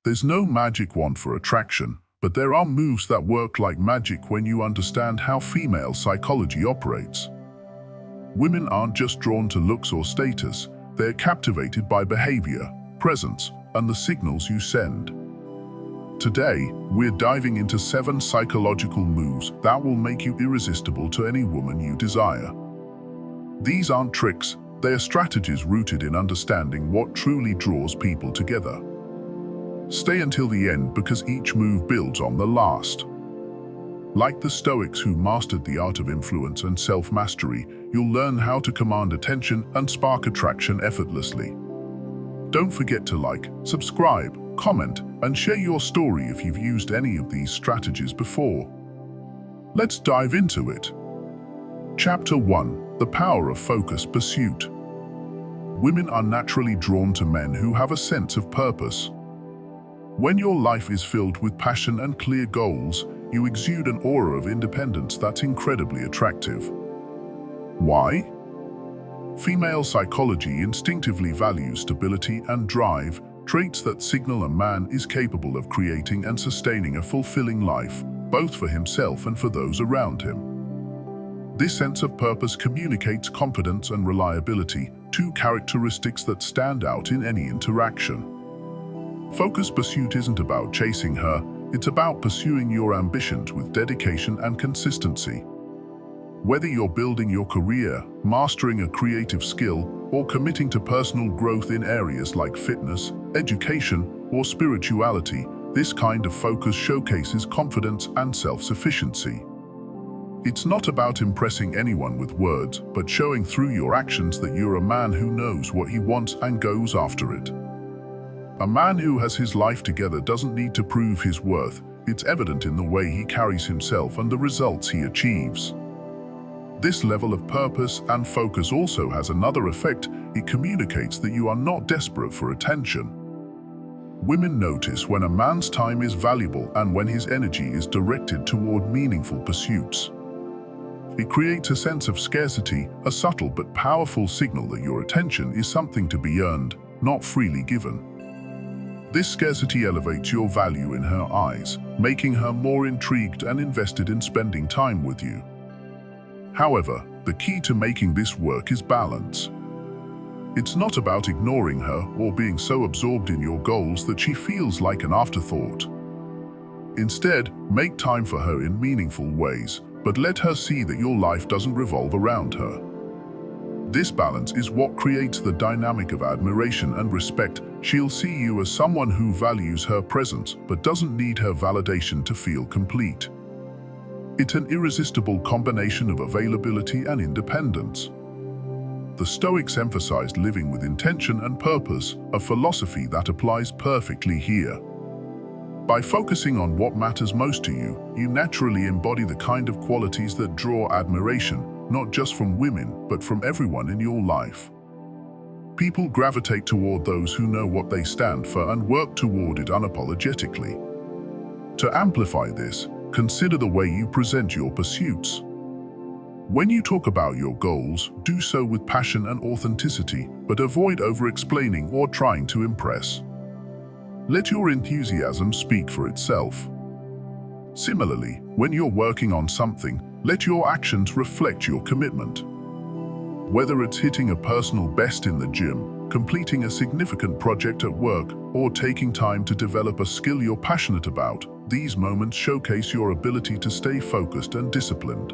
There's no magic wand for attraction, but there are moves that work like magic when you understand how female psychology operates. Women aren't just drawn to looks or status, they're captivated by behavior, presence, and the signals you send. Today, we're diving into 7 psychological moves that will make you irresistible to any woman you desire. These aren't tricks, they are strategies rooted in understanding what truly draws people together. Stay until the end because each move builds on the last. Like the Stoics who mastered the art of influence and self-mastery, you'll learn how to command attention and spark attraction effortlessly. Don't forget to like, subscribe, comment, and share your story if you've used any of these strategies before. Let's dive into it. Chapter 1: The Power of Focused Pursuit. Women are naturally drawn to men who have a sense of purpose. When your life is filled with passion and clear goals, you exude an aura of independence that's incredibly attractive. Why? Female psychology instinctively values stability and drive, traits that signal a man is capable of creating and sustaining a fulfilling life, both for himself and for those around him. This sense of purpose communicates confidence and reliability, 2 characteristics that stand out in any interaction. Focused pursuit isn't about chasing her, it's about pursuing your ambitions with dedication and consistency. Whether you're building your career, mastering a creative skill, or committing to personal growth in areas like fitness, education, or spirituality, this kind of focus showcases confidence and self-sufficiency. It's not about impressing anyone with words, but showing through your actions that you're a man who knows what he wants and goes after it. A man who has his life together doesn't need to prove his worth. It's evident in the way he carries himself and the results he achieves. This level of purpose and focus also has another effect. It communicates that you are not desperate for attention. Women notice when a man's time is valuable and when his energy is directed toward meaningful pursuits. It creates a sense of scarcity, a subtle but powerful signal that your attention is something to be earned, not freely given. This scarcity elevates your value in her eyes, making her more intrigued and invested in spending time with you. However, the key to making this work is balance. It's not about ignoring her or being so absorbed in your goals that she feels like an afterthought. Instead, make time for her in meaningful ways, but let her see that your life doesn't revolve around her. This balance is what creates the dynamic of admiration and respect. She'll see you as someone who values her presence but doesn't need her validation to feel complete. It's an irresistible combination of availability and independence. The Stoics emphasized living with intention and purpose, a philosophy that applies perfectly here. By focusing on what matters most to you, you naturally embody the kind of qualities that draw admiration, not just from women, but from everyone in your life. People gravitate toward those who know what they stand for and work toward it unapologetically. To amplify this, consider the way you present your pursuits. When you talk about your goals, do so with passion and authenticity, but avoid over-explaining or trying to impress. Let your enthusiasm speak for itself. Similarly, when you're working on something, let your actions reflect your commitment. Whether it's hitting a personal best in the gym, completing a significant project at work, or taking time to develop a skill you're passionate about, these moments showcase your ability to stay focused and disciplined.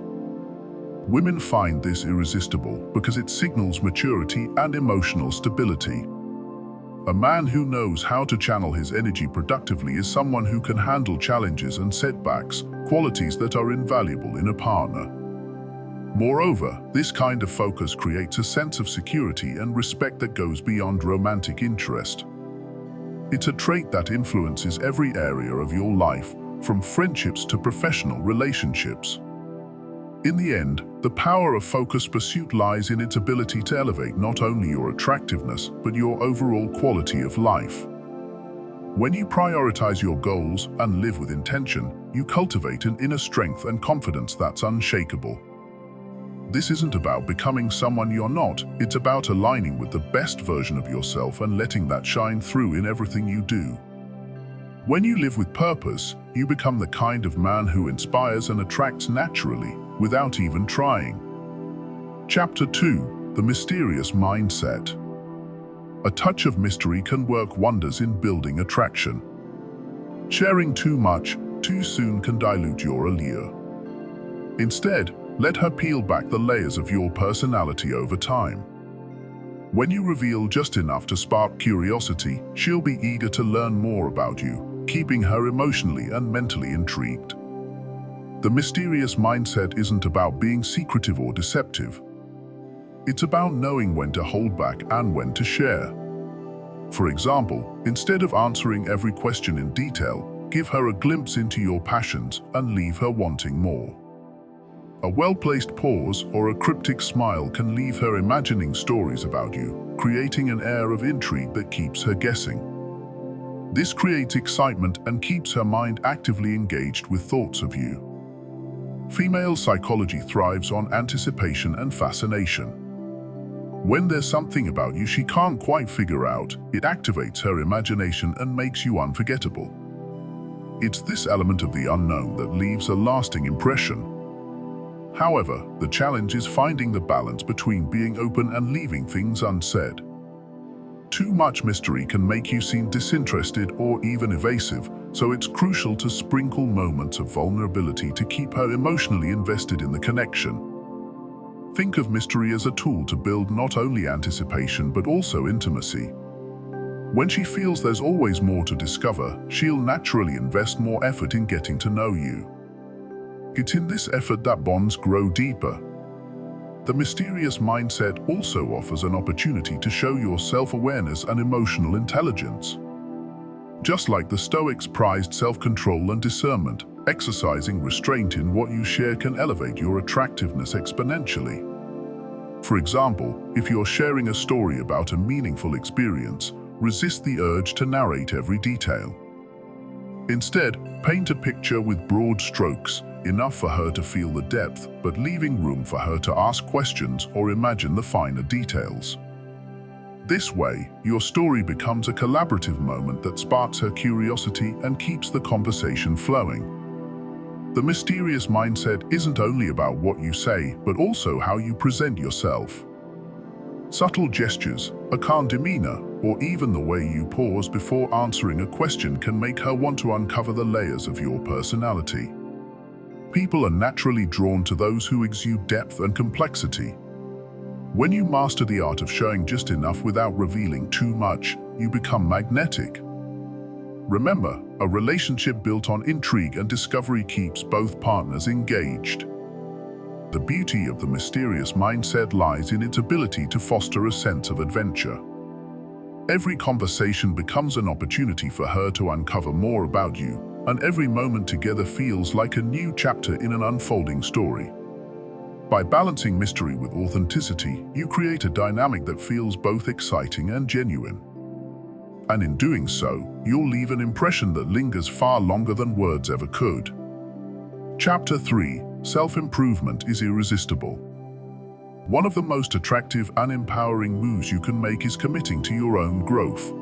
Women find this irresistible because it signals maturity and emotional stability. A man who knows how to channel his energy productively is someone who can handle challenges and setbacks, qualities that are invaluable in a partner. Moreover, this kind of focus creates a sense of security and respect that goes beyond romantic interest. It's a trait that influences every area of your life, from friendships to professional relationships. In the end, the power of focused pursuit lies in its ability to elevate not only your attractiveness, but your overall quality of life. When you prioritize your goals and live with intention, you cultivate an inner strength and confidence that's unshakable. This isn't about becoming someone you're not, it's about aligning with the best version of yourself and letting that shine through in everything you do. When you live with purpose, you become the kind of man who inspires and attracts naturally, without even trying. Chapter 2: The Mysterious Mindset. A touch of mystery can work wonders in building attraction. Sharing too much, too soon can dilute your allure. Instead, let her peel back the layers of your personality over time. When you reveal just enough to spark curiosity, she'll be eager to learn more about you, keeping her emotionally and mentally intrigued. The mysterious mindset isn't about being secretive or deceptive. It's about knowing when to hold back and when to share. For example, instead of answering every question in detail, give her a glimpse into your passions and leave her wanting more. A well-placed pause or a cryptic smile can leave her imagining stories about you, creating an air of intrigue that keeps her guessing. This creates excitement and keeps her mind actively engaged with thoughts of you. Female psychology thrives on anticipation and fascination. When there's something about you she can't quite figure out, it activates her imagination and makes you unforgettable. It's this element of the unknown that leaves a lasting impression. However, the challenge is finding the balance between being open and leaving things unsaid. Too much mystery can make you seem disinterested or even evasive, so it's crucial to sprinkle moments of vulnerability to keep her emotionally invested in the connection. Think of mystery as a tool to build not only anticipation but also intimacy. When she feels there's always more to discover, she'll naturally invest more effort in getting to know you. It's in this effort that bonds grow deeper. The mysterious mindset also offers an opportunity to show your self-awareness and emotional intelligence. Just like the Stoics prized self-control and discernment, exercising restraint in what you share can elevate your attractiveness exponentially. For example, if you're sharing a story about a meaningful experience, resist the urge to narrate every detail. Instead, paint a picture with broad strokes, enough for her to feel the depth, but leaving room for her to ask questions or imagine the finer details. This way, your story becomes a collaborative moment that sparks her curiosity and keeps the conversation flowing. The mysterious mindset isn't only about what you say, but also how you present yourself. Subtle gestures, a calm demeanor, or even the way you pause before answering a question can make her want to uncover the layers of your personality. People are naturally drawn to those who exude depth and complexity. When you master the art of showing just enough without revealing too much, you become magnetic. Remember, a relationship built on intrigue and discovery keeps both partners engaged. The beauty of the mysterious mindset lies in its ability to foster a sense of adventure. Every conversation becomes an opportunity for her to uncover more about you, and every moment together feels like a new chapter in an unfolding story. By balancing mystery with authenticity, you create a dynamic that feels both exciting and genuine. And in doing so, you'll leave an impression that lingers far longer than words ever could. Chapter 3: Self-improvement is irresistible. One of the most attractive and empowering moves you can make is committing to your own growth.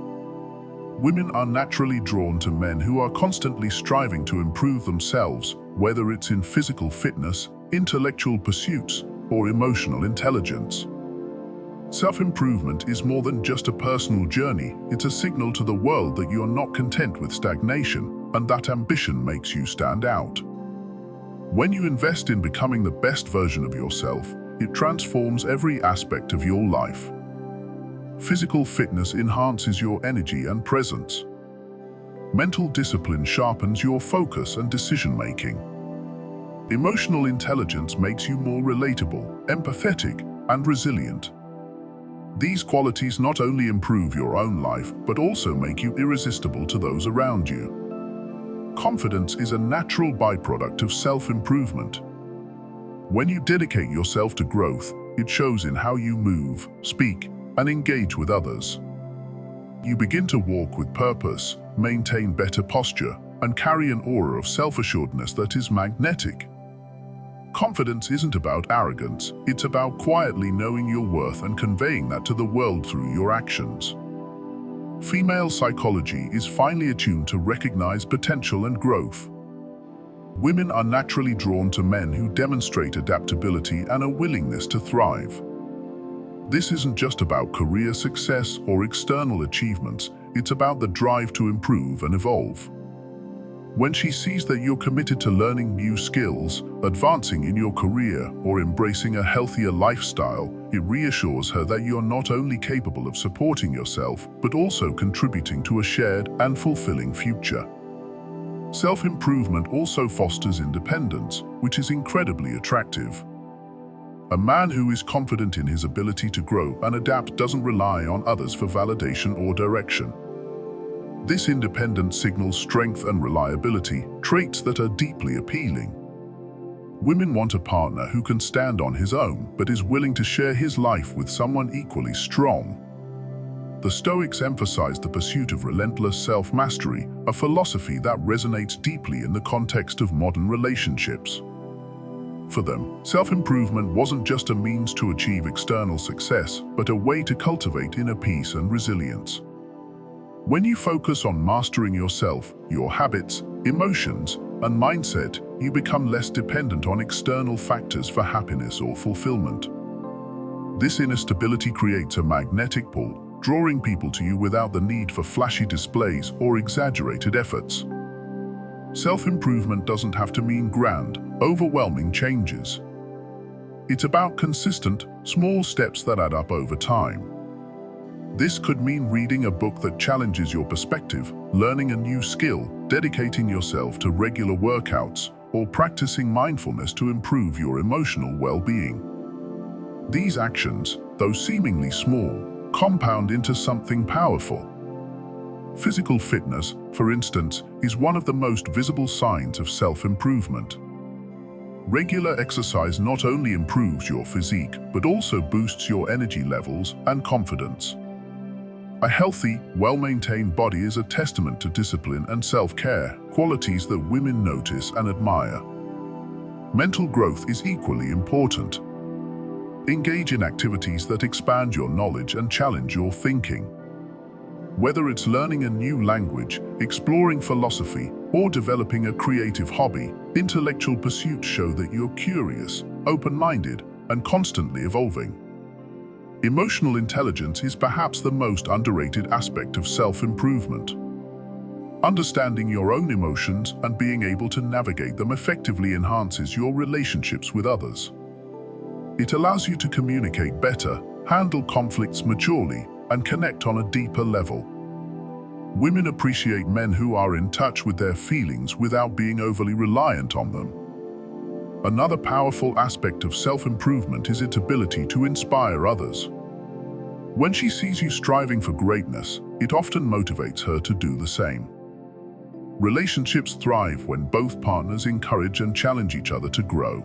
Women are naturally drawn to men who are constantly striving to improve themselves, whether it's in physical fitness, intellectual pursuits, or emotional intelligence. Self-improvement is more than just a personal journey. It's a signal to the world that you are not content with stagnation, and that ambition makes you stand out. When you invest in becoming the best version of yourself, it transforms every aspect of your life. Physical fitness enhances your energy and presence. Mental discipline sharpens your focus and decision-making. Emotional intelligence makes you more relatable, empathetic, and resilient. These qualities not only improve your own life, but also make you irresistible to those around you. Confidence is a natural byproduct of self-improvement. When you dedicate yourself to growth, it shows in how you move, speak, and engage with others. You begin to walk with purpose, maintain better posture, and carry an aura of self-assuredness that is magnetic. Confidence isn't about arrogance, it's about quietly knowing your worth and conveying that to the world through your actions. female psychology is finely attuned to recognize potential and growth. Women are naturally drawn to men who demonstrate adaptability and a willingness to thrive. This isn't just about career success or external achievements, it's about the drive to improve and evolve. When she sees that you're committed to learning new skills, advancing in your career, or embracing a healthier lifestyle, it reassures her that you're not only capable of supporting yourself, but also contributing to a shared and fulfilling future. Self-improvement also fosters independence, which is incredibly attractive. A man who is confident in his ability to grow and adapt doesn't rely on others for validation or direction. This independence signals strength and reliability, traits that are deeply appealing. Women want a partner who can stand on his own, but is willing to share his life with someone equally strong. The Stoics emphasized the pursuit of relentless self-mastery, a philosophy that resonates deeply in the context of modern relationships. For them, self-improvement wasn't just a means to achieve external success, but a way to cultivate inner peace and resilience. When you focus on mastering yourself, your habits, emotions, and mindset, you become less dependent on external factors for happiness or fulfillment. This inner stability creates a magnetic pull, drawing people to you without the need for flashy displays or exaggerated efforts. Self-improvement doesn't have to mean grand, overwhelming changes. It's about consistent, small steps that add up over time. This could mean reading a book that challenges your perspective, learning a new skill, dedicating yourself to regular workouts, or practicing mindfulness to improve your emotional well-being. These actions, though seemingly small, compound into something powerful. Physical fitness, for instance, is one of the most visible signs of self-improvement. Regular exercise not only improves your physique, but also boosts your energy levels and confidence. A healthy, well-maintained body is a testament to discipline and self-care, qualities that women notice and admire. Mental growth is equally important. Engage in activities that expand your knowledge and challenge your thinking. Whether it's learning a new language, exploring philosophy, or developing a creative hobby, intellectual pursuits show that you're curious, open-minded, and constantly evolving. Emotional intelligence is perhaps the most underrated aspect of self-improvement. Understanding your own emotions and being able to navigate them effectively enhances your relationships with others. It allows you to communicate better, handle conflicts maturely, and connect on a deeper level. Women appreciate men who are in touch with their feelings without being overly reliant on them. Another powerful aspect of self-improvement is its ability to inspire others. When she sees you striving for greatness, it often motivates her to do the same. Relationships thrive when both partners encourage and challenge each other to grow.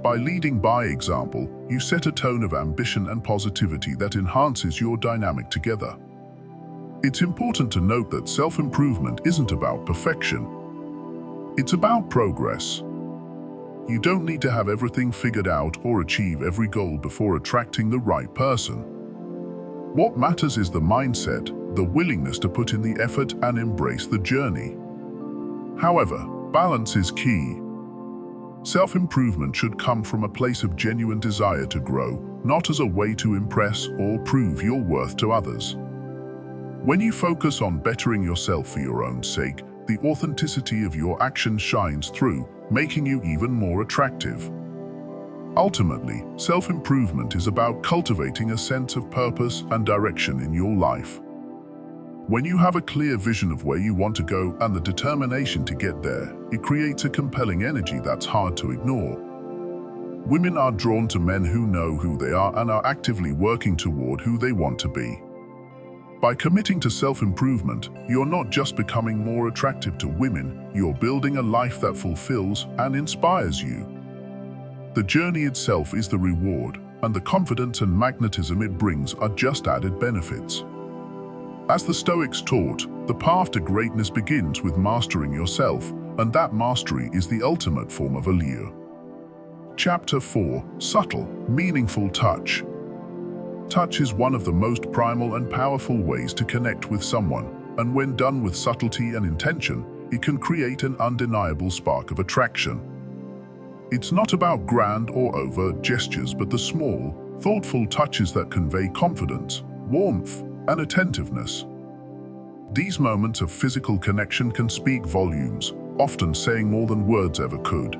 By leading by example, you set a tone of ambition and positivity that enhances your dynamic together. It's important to note that self-improvement isn't about perfection. It's about progress. You don't need to have everything figured out or achieve every goal before attracting the right person. What matters is the mindset, the willingness to put in the effort and embrace the journey. However, balance is key. Self-improvement should come from a place of genuine desire to grow, not as a way to impress or prove your worth to others. When you focus on bettering yourself for your own sake, the authenticity of your actions shines through, making you even more attractive. Ultimately, self-improvement is about cultivating a sense of purpose and direction in your life. When you have a clear vision of where you want to go and the determination to get there, it creates a compelling energy that's hard to ignore. Women are drawn to men who know who they are and are actively working toward who they want to be. By committing to self-improvement, you're not just becoming more attractive to women, you're building a life that fulfills and inspires you. The journey itself is the reward, and the confidence and magnetism it brings are just added benefits. As the Stoics taught, the path to greatness begins with mastering yourself, and that mastery is the ultimate form of allure. Chapter 4: Subtle, Meaningful Touch. Touch is one of the most primal and powerful ways to connect with someone, and when done with subtlety and intention, it can create an undeniable spark of attraction. It's not about grand or overt gestures, but the small, thoughtful touches that convey confidence, warmth, and attentiveness. These moments of physical connection can speak volumes, often saying more than words ever could.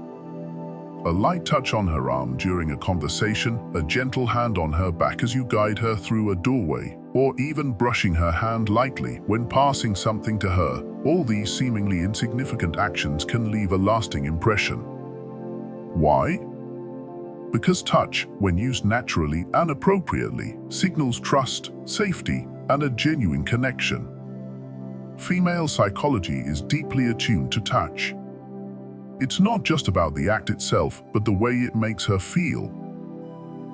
A light touch on her arm during a conversation, a gentle hand on her back as you guide her through a doorway, or even brushing her hand lightly when passing something to her, all these seemingly insignificant actions can leave a lasting impression. Why? Because touch, when used naturally and appropriately, signals trust, safety, and a genuine connection. Female psychology is deeply attuned to touch. It's not just about the act itself, but the way it makes her feel.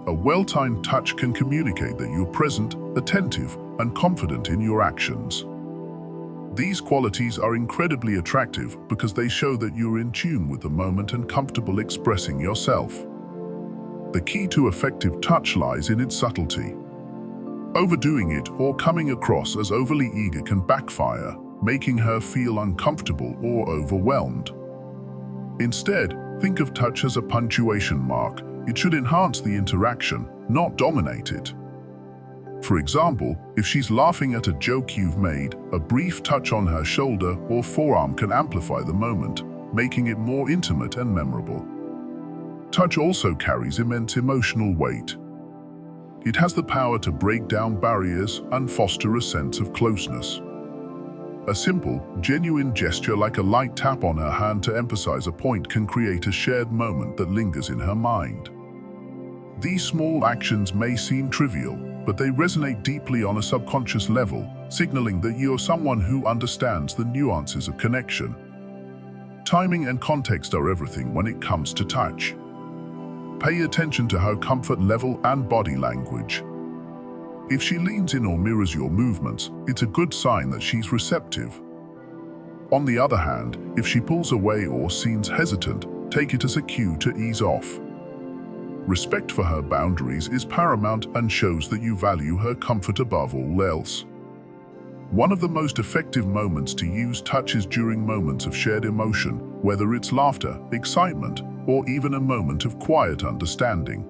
A well-timed touch can communicate that you're present, attentive, and confident in your actions. These qualities are incredibly attractive because they show that you're in tune with the moment and comfortable expressing yourself. The key to effective touch lies in its subtlety. Overdoing it or coming across as overly eager can backfire, making her feel uncomfortable or overwhelmed. Instead, think of touch as a punctuation mark. It should enhance the interaction, not dominate it. For example, if she's laughing at a joke you've made, a brief touch on her shoulder or forearm can amplify the moment, making it more intimate and memorable. Touch also carries immense emotional weight. It has the power to break down barriers and foster a sense of closeness. A simple, genuine gesture like a light tap on her hand to emphasize a point can create a shared moment that lingers in her mind. These small actions may seem trivial, but they resonate deeply on a subconscious level, signaling that you're someone who understands the nuances of connection. Timing and context are everything when it comes to touch. Pay attention to her comfort level and body language. If she leans in or mirrors your movements, it's a good sign that she's receptive. On the other hand, if she pulls away or seems hesitant, take it as a cue to ease off. Respect for her boundaries is paramount and shows that you value her comfort above all else. One of the most effective moments to use touch is during moments of shared emotion, whether it's laughter, excitement, or even a moment of quiet understanding.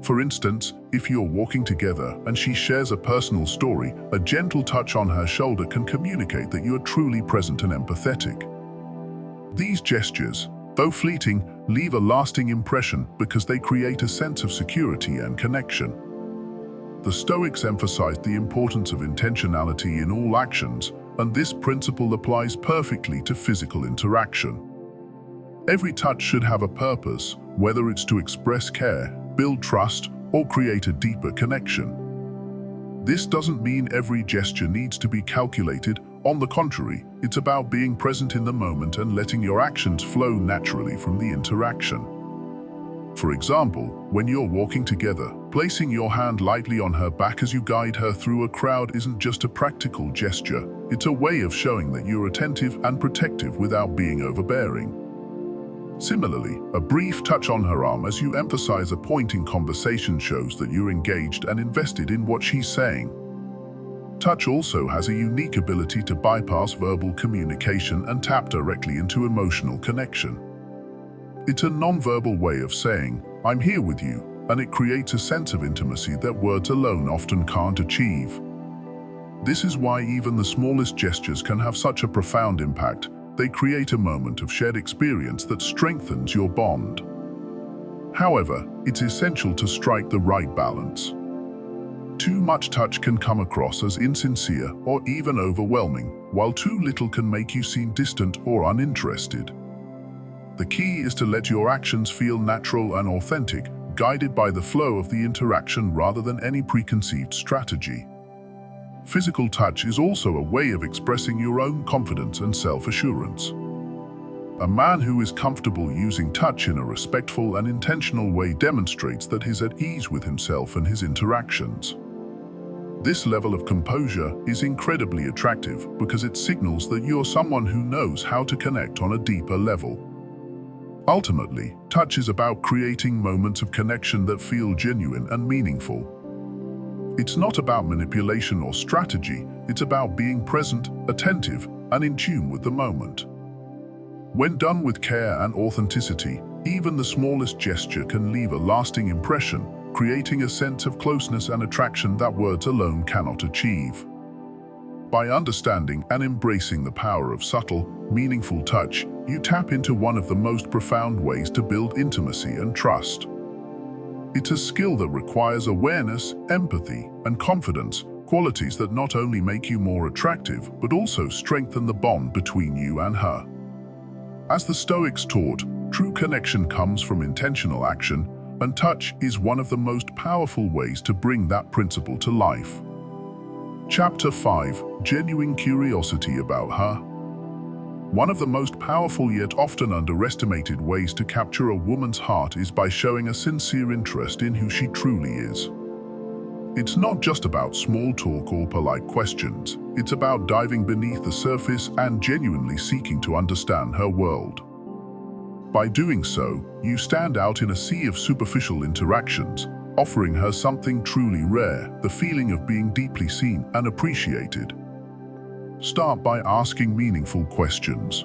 For instance, if you're walking together and she shares a personal story, a gentle touch on her shoulder can communicate that you are truly present and empathetic. These gestures, though fleeting, leave a lasting impression because they create a sense of security and connection. The Stoics emphasized the importance of intentionality in all actions, and this principle applies perfectly to physical interaction. Every touch should have a purpose, whether it's to express care, build trust, or create a deeper connection. This doesn't mean every gesture needs to be calculated. On the contrary, it's about being present in the moment and letting your actions flow naturally from the interaction. For example, when you're walking together, placing your hand lightly on her back as you guide her through a crowd isn't just a practical gesture, it's a way of showing that you're attentive and protective without being overbearing. Similarly, a brief touch on her arm as you emphasize a point in conversation shows that you're engaged and invested in what she's saying. Touch also has a unique ability to bypass verbal communication and tap directly into emotional connection. It's a non-verbal way of saying, "I'm here with you," and it creates a sense of intimacy that words alone often can't achieve. This is why even the smallest gestures can have such a profound impact. They create a moment of shared experience that strengthens your bond. However, it's essential to strike the right balance. Too much touch can come across as insincere or even overwhelming, while too little can make you seem distant or uninterested. The key is to let your actions feel natural and authentic, guided by the flow of the interaction rather than any preconceived strategy. Physical touch is also a way of expressing your own confidence and self-assurance. A man who is comfortable using touch in a respectful and intentional way demonstrates that he's at ease with himself and his interactions. This level of composure is incredibly attractive because it signals that you're someone who knows how to connect on a deeper level. Ultimately, touch is about creating moments of connection that feel genuine and meaningful. It's not about manipulation or strategy, it's about being present, attentive, and in tune with the moment. When done with care and authenticity, even the smallest gesture can leave a lasting impression, creating a sense of closeness and attraction that words alone cannot achieve. By understanding and embracing the power of subtle, meaningful touch, you tap into one of the most profound ways to build intimacy and trust. It's a skill that requires awareness, empathy, and confidence, qualities that not only make you more attractive, but also strengthen the bond between you and her. As the Stoics taught, true connection comes from intentional action, and touch is one of the most powerful ways to bring that principle to life. Chapter 5: Genuine Curiosity about her. One of the most powerful yet often underestimated ways to capture a woman's heart is by showing a sincere interest in who she truly is. It's not just about small talk or polite questions, it's about diving beneath the surface and genuinely seeking to understand her world. By doing so, you stand out in a sea of superficial interactions, offering her something truly rare, the feeling of being deeply seen and appreciated. Start by asking meaningful questions.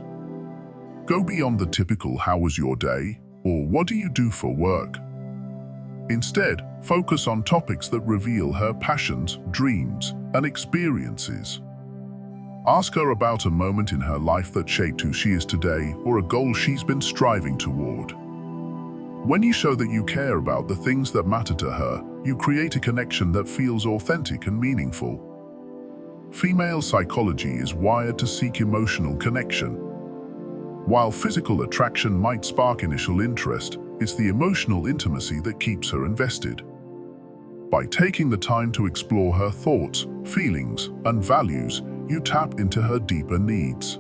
Go beyond the typical "how was your day?" or "what do you do for work?" Instead, focus on topics that reveal her passions, dreams, and experiences. Ask her about a moment in her life that shaped who she is today or a goal she's been striving toward. When you show that you care about the things that matter to her, you create a connection that feels authentic and meaningful. Female psychology is wired to seek emotional connection. While physical attraction might spark initial interest, it's the emotional intimacy that keeps her invested. By taking the time to explore her thoughts, feelings, and values, you tap into her deeper needs.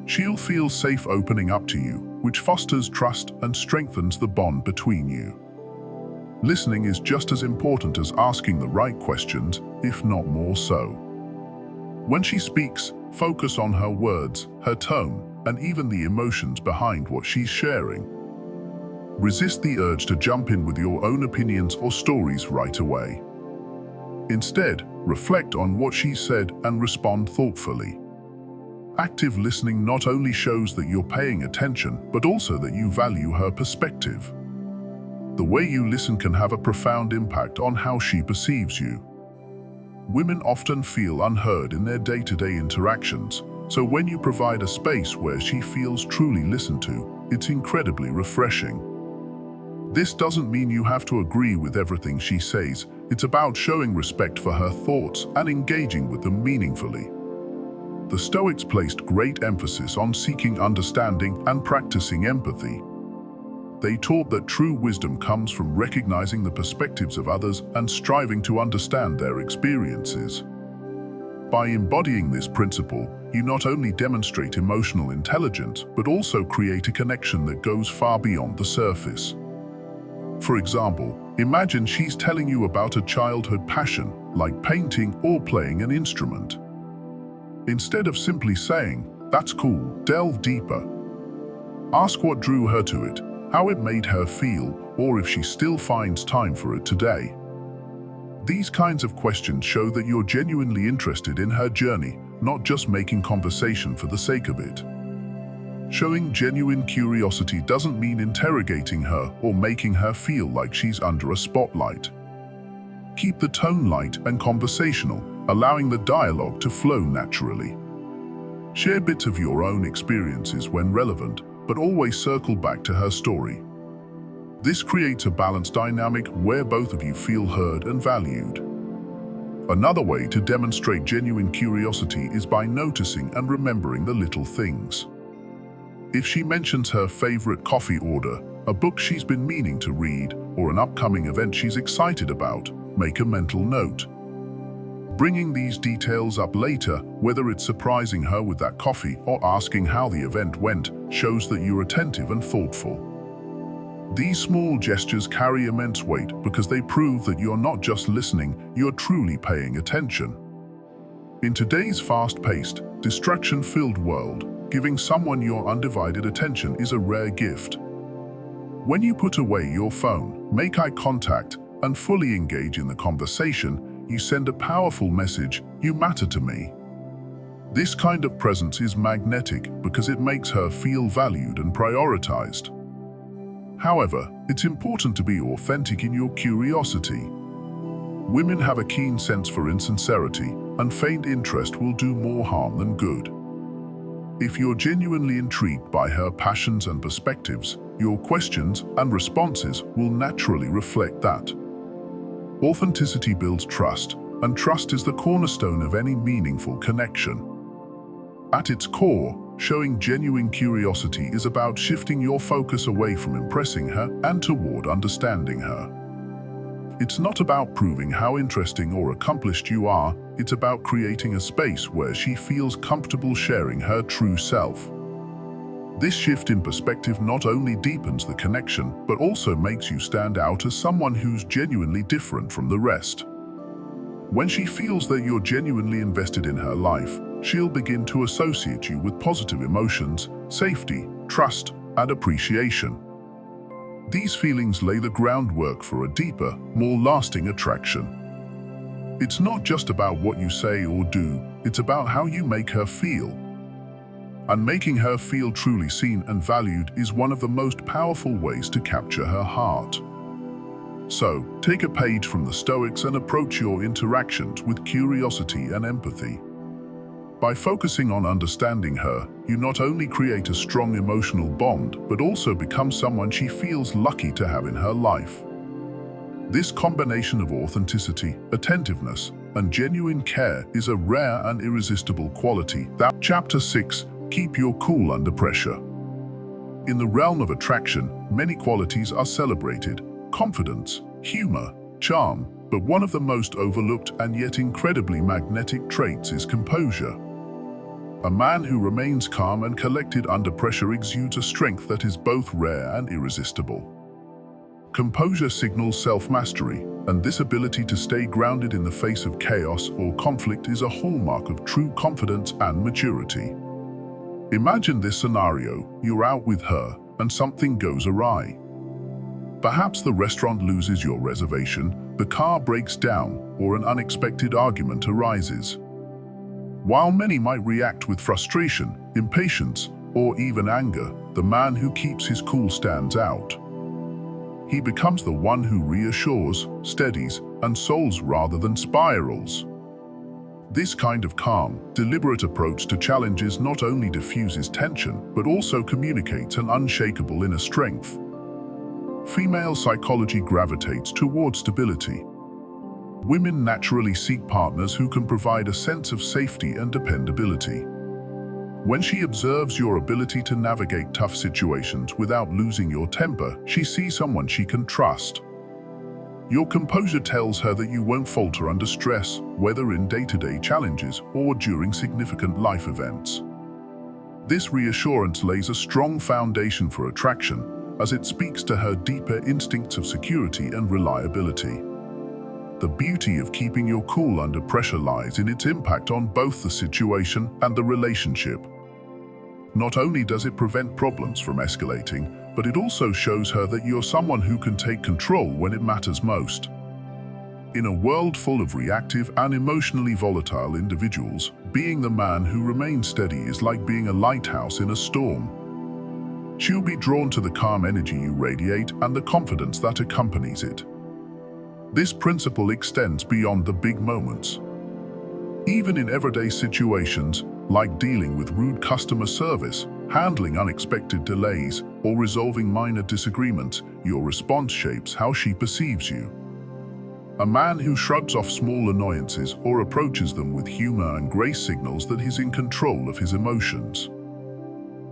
She'll feel safe opening up to you, which fosters trust and strengthens the bond between you. Listening is just as important as asking the right questions, if not more so. When she speaks, focus on her words, her tone, and even the emotions behind what she's sharing. Resist the urge to jump in with your own opinions or stories right away. Instead, reflect on what she said and respond thoughtfully. Active listening not only shows that you're paying attention, but also that you value her perspective. The way you listen can have a profound impact on how she perceives you. Women often feel unheard in their day-to-day interactions, so when you provide a space where she feels truly listened to, it's incredibly refreshing. This doesn't mean you have to agree with everything she says. It's about showing respect for her thoughts and engaging with them meaningfully. The Stoics placed great emphasis on seeking understanding and practicing empathy. They taught that true wisdom comes from recognizing the perspectives of others and striving to understand their experiences. By embodying this principle, you not only demonstrate emotional intelligence, but also create a connection that goes far beyond the surface. For example, imagine she's telling you about a childhood passion, like painting or playing an instrument. Instead of simply saying, "That's cool," delve deeper. Ask what drew her to it, how it made her feel, or if she still finds time for it today. These kinds of questions show that you're genuinely interested in her journey, not just making conversation for the sake of it. Showing genuine curiosity doesn't mean interrogating her or making her feel like she's under a spotlight. Keep the tone light and conversational, allowing the dialogue to flow naturally. Share bits of your own experiences when relevant, but always circle back to her story. This creates a balanced dynamic where both of you feel heard and valued. Another way to demonstrate genuine curiosity is by noticing and remembering the little things. If she mentions her favorite coffee order, a book she's been meaning to read, or an upcoming event she's excited about, make a mental note. Bringing these details up later, whether it's surprising her with that coffee or asking how the event went, shows that you're attentive and thoughtful. These small gestures carry immense weight because they prove that you're not just listening, you're truly paying attention. In today's fast-paced, distraction-filled world, giving someone your undivided attention is a rare gift. When you put away your phone, make eye contact, and fully engage in the conversation, you send a powerful message: "You matter to me." This kind of presence is magnetic because it makes her feel valued and prioritized. However, it's important to be authentic in your curiosity. Women have a keen sense for insincerity, and feigned interest will do more harm than good. If you're genuinely intrigued by her passions and perspectives, your questions and responses will naturally reflect that. Authenticity builds trust, and trust is the cornerstone of any meaningful connection. At its core, showing genuine curiosity is about shifting your focus away from impressing her and toward understanding her. It's not about proving how interesting or accomplished you are, it's about creating a space where she feels comfortable sharing her true self. This shift in perspective not only deepens the connection, but also makes you stand out as someone who's genuinely different from the rest. When she feels that you're genuinely invested in her life, she'll begin to associate you with positive emotions, safety, trust, and appreciation. These feelings lay the groundwork for a deeper, more lasting attraction. It's not just about what you say or do, it's about how you make her feel. And making her feel truly seen and valued is one of the most powerful ways to capture her heart. So, take a page from the Stoics and approach your interactions with curiosity and empathy. By focusing on understanding her, you not only create a strong emotional bond, but also become someone she feels lucky to have in her life. This combination of authenticity, attentiveness, and genuine care is a rare and irresistible quality. Chapter 6. Keep your cool under pressure. In the realm of attraction, many qualities are celebrated: confidence, humor, charm, but one of the most overlooked and yet incredibly magnetic traits is composure. A man who remains calm and collected under pressure exudes a strength that is both rare and irresistible. Composure signals self-mastery, and this ability to stay grounded in the face of chaos or conflict is a hallmark of true confidence and maturity. Imagine this scenario: you're out with her, and something goes awry. Perhaps the restaurant loses your reservation, the car breaks down, or an unexpected argument arises. While many might react with frustration, impatience, or even anger, the man who keeps his cool stands out. He becomes the one who reassures, steadies, and solves rather than spirals. This kind of calm, deliberate approach to challenges not only diffuses tension, but also communicates an unshakable inner strength. Female psychology gravitates toward stability. Women naturally seek partners who can provide a sense of safety and dependability. When she observes your ability to navigate tough situations without losing your temper, she sees someone she can trust. Your composure tells her that you won't falter under stress, whether in day-to-day challenges or during significant life events. This reassurance lays a strong foundation for attraction, as it speaks to her deeper instincts of security and reliability. The beauty of keeping your cool under pressure lies in its impact on both the situation and the relationship. Not only does it prevent problems from escalating, but it also shows her that you're someone who can take control when it matters most. In a world full of reactive and emotionally volatile individuals, being the man who remains steady is like being a lighthouse in a storm. She'll be drawn to the calm energy you radiate and the confidence that accompanies it. This principle extends beyond the big moments. Even in everyday situations, like dealing with rude customer service, handling unexpected delays, or resolving minor disagreements, your response shapes how she perceives you. A man who shrugs off small annoyances or approaches them with humor and grace signals that he's in control of his emotions.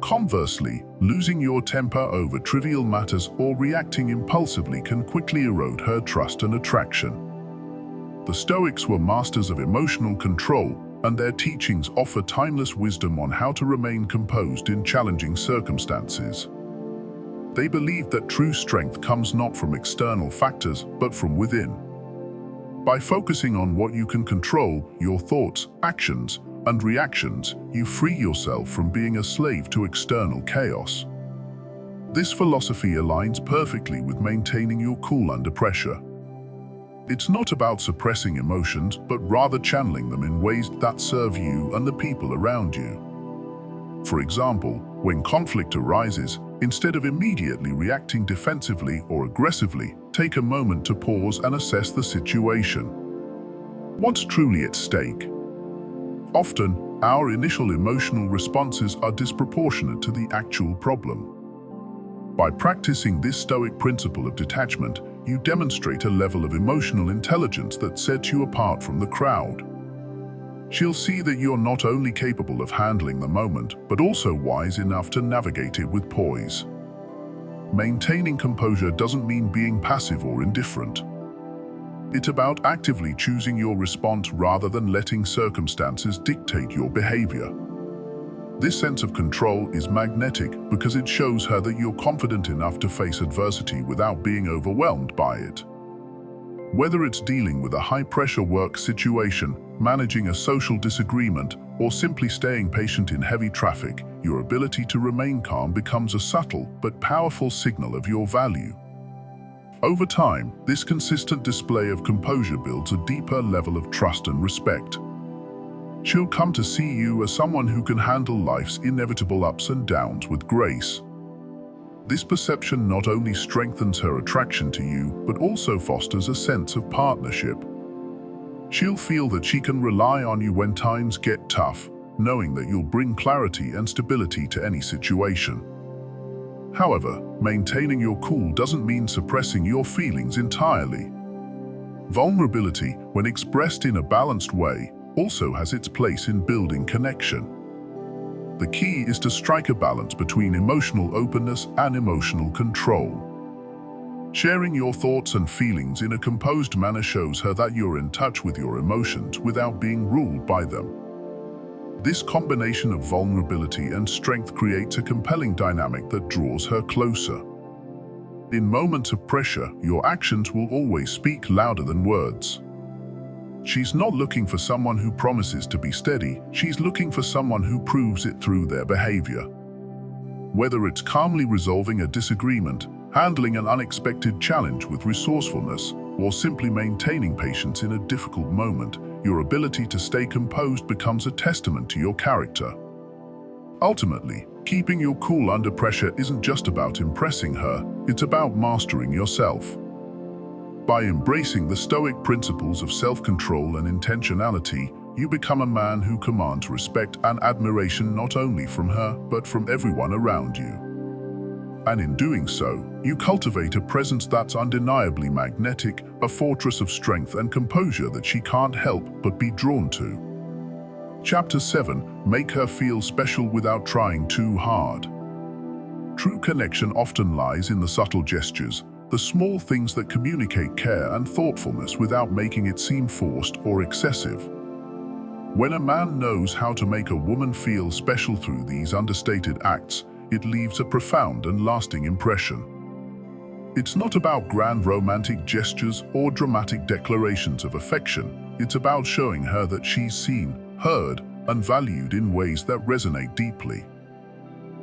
Conversely, losing your temper over trivial matters or reacting impulsively can quickly erode her trust and attraction. The Stoics were masters of emotional control, and their teachings offer timeless wisdom on how to remain composed in challenging circumstances. They believed that true strength comes not from external factors, but from within. By focusing on what you can control, your thoughts, actions, and reactions, you free yourself from being a slave to external chaos. This philosophy aligns perfectly with maintaining your cool under pressure. It's not about suppressing emotions, but rather channeling them in ways that serve you and the people around you. For example, when conflict arises, instead of immediately reacting defensively or aggressively, take a moment to pause and assess the situation. What's truly at stake? Often, our initial emotional responses are disproportionate to the actual problem. By practicing this Stoic principle of detachment, you demonstrate a level of emotional intelligence that sets you apart from the crowd. She'll see that you're not only capable of handling the moment, but also wise enough to navigate it with poise. Maintaining composure doesn't mean being passive or indifferent. It's about actively choosing your response rather than letting circumstances dictate your behavior. This sense of control is magnetic because it shows her that you're confident enough to face adversity without being overwhelmed by it. Whether it's dealing with a high-pressure work situation, managing a social disagreement, or simply staying patient in heavy traffic, your ability to remain calm becomes a subtle but powerful signal of your value. Over time, this consistent display of composure builds a deeper level of trust and respect. She'll come to see you as someone who can handle life's inevitable ups and downs with grace. This perception not only strengthens her attraction to you, but also fosters a sense of partnership. She'll feel that she can rely on you when times get tough, knowing that you'll bring clarity and stability to any situation. However, maintaining your cool doesn't mean suppressing your feelings entirely. Vulnerability, when expressed in a balanced way, also has its place in building connection. The key is to strike a balance between emotional openness and emotional control. Sharing your thoughts and feelings in a composed manner shows her that you're in touch with your emotions without being ruled by them. This combination of vulnerability and strength creates a compelling dynamic that draws her closer. In moments of pressure, your actions will always speak louder than words. She's not looking for someone who promises to be steady, she's looking for someone who proves it through their behavior. Whether it's calmly resolving a disagreement, handling an unexpected challenge with resourcefulness, or simply maintaining patience in a difficult moment, your ability to stay composed becomes a testament to your character. Ultimately, keeping your cool under pressure isn't just about impressing her, it's about mastering yourself. By embracing the Stoic principles of self-control and intentionality, you become a man who commands respect and admiration not only from her, but from everyone around you. And in doing so, you cultivate a presence that's undeniably magnetic, a fortress of strength and composure that she can't help but be drawn to. Chapter 7. Make her feel special without trying too hard. True connection often lies in the subtle gestures, the small things that communicate care and thoughtfulness without making it seem forced or excessive. When a man knows how to make a woman feel special through these understated acts, it leaves a profound and lasting impression. It's not about grand romantic gestures or dramatic declarations of affection. It's about showing her that she's seen, heard, and valued in ways that resonate deeply.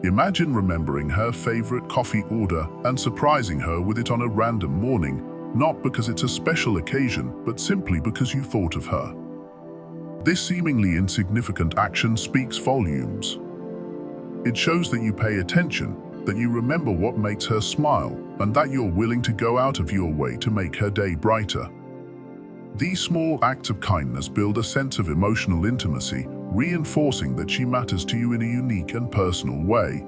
Imagine remembering her favorite coffee order and surprising her with it on a random morning, not because it's a special occasion, but simply because you thought of her. This seemingly insignificant action speaks volumes. It shows that you pay attention, that you remember what makes her smile, and that you're willing to go out of your way to make her day brighter. These small acts of kindness build a sense of emotional intimacy, reinforcing that she matters to you in a unique and personal way.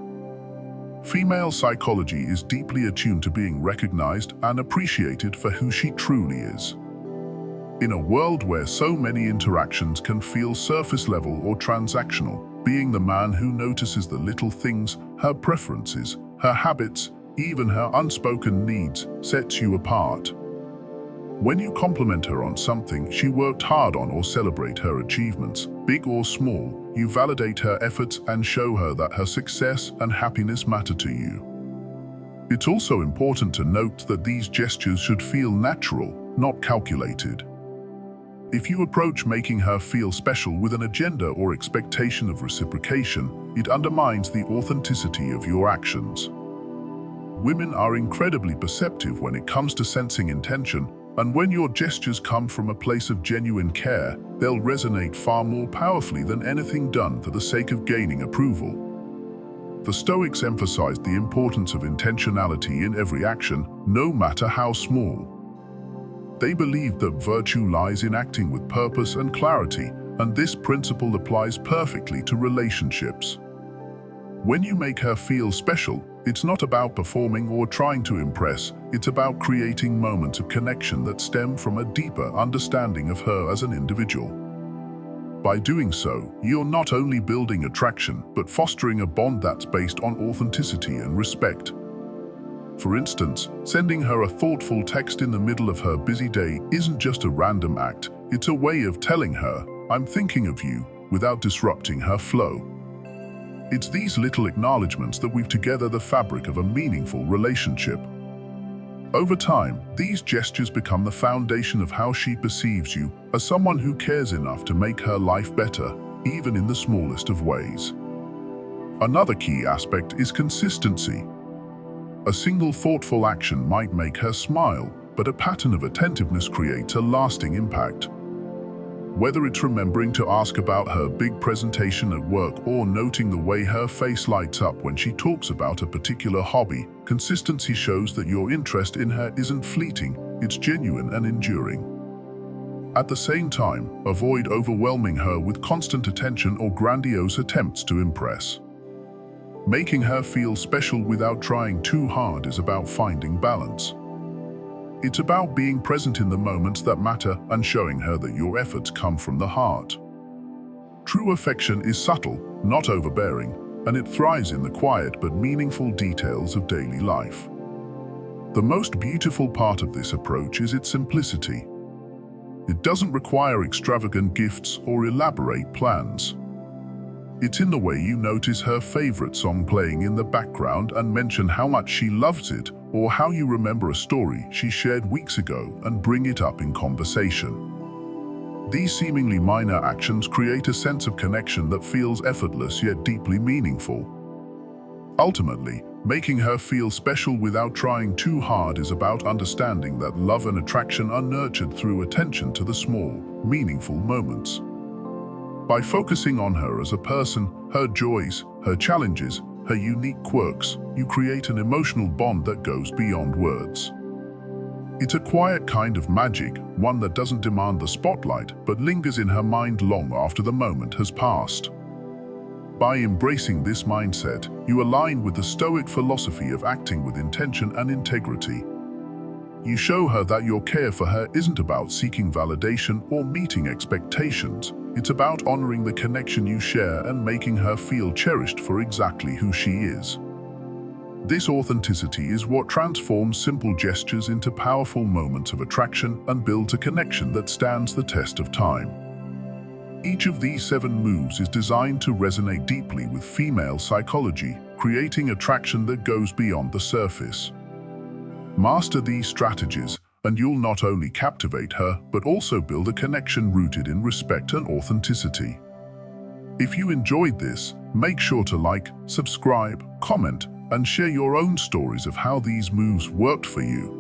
Female psychology is deeply attuned to being recognized and appreciated for who she truly is. In a world where so many interactions can feel surface level or transactional, being the man who notices the little things, her preferences, her habits, even her unspoken needs, sets you apart. When you compliment her on something she worked hard on or celebrate her achievements, big or small, you validate her efforts and show her that her success and happiness matter to you. It's also important to note that these gestures should feel natural, not calculated. If you approach making her feel special with an agenda or expectation of reciprocation, it undermines the authenticity of your actions. Women are incredibly perceptive when it comes to sensing intention, And when your gestures come from a place of genuine care, they'll resonate far more powerfully than anything done for the sake of gaining approval. The Stoics emphasized the importance of intentionality in every action, no matter how small. They believed that virtue lies in acting with purpose and clarity, and this principle applies perfectly to relationships. When you make her feel special, it's not about performing or trying to impress, it's about creating moments of connection that stem from a deeper understanding of her as an individual. By doing so, you're not only building attraction, but fostering a bond that's based on authenticity and respect. For instance, sending her a thoughtful text in the middle of her busy day isn't just a random act, it's a way of telling her, "I'm thinking of you," without disrupting her flow. It's these little acknowledgements that weave together the fabric of a meaningful relationship. Over time, these gestures become the foundation of how she perceives you as someone who cares enough to make her life better, even in the smallest of ways. Another key aspect is consistency. A single thoughtful action might make her smile, but a pattern of attentiveness creates a lasting impact. Whether it's remembering to ask about her big presentation at work or noting the way her face lights up when she talks about a particular hobby, consistency shows that your interest in her isn't fleeting, it's genuine and enduring. At the same time, avoid overwhelming her with constant attention or grandiose attempts to impress. Making her feel special without trying too hard is about finding balance. It's about being present in the moments that matter and showing her that your efforts come from the heart. True affection is subtle, not overbearing, and it thrives in the quiet but meaningful details of daily life. The most beautiful part of this approach is its simplicity. It doesn't require extravagant gifts or elaborate plans. It's in the way you notice her favorite song playing in the background and mention how much she loves it, or how you remember a story she shared weeks ago and bring it up in conversation. These seemingly minor actions create a sense of connection that feels effortless yet deeply meaningful. Ultimately, making her feel special without trying too hard is about understanding that love and attraction are nurtured through attention to the small, meaningful moments. By focusing on her as a person, her joys, her challenges, her unique quirks, you create an emotional bond that goes beyond words. It's a quiet kind of magic, one that doesn't demand the spotlight, but lingers in her mind long after the moment has passed. By embracing this mindset, you align with the Stoic philosophy of acting with intention and integrity. You show her that your care for her isn't about seeking validation or meeting expectations. It's about honoring the connection you share and making her feel cherished for exactly who she is. This authenticity is what transforms simple gestures into powerful moments of attraction and builds a connection that stands the test of time. Each of these 7 moves is designed to resonate deeply with female psychology, creating attraction that goes beyond the surface. Master these strategies, and you'll not only captivate her, but also build a connection rooted in respect and authenticity. If you enjoyed this, make sure to like, subscribe, comment, and share your own stories of how these moves worked for you.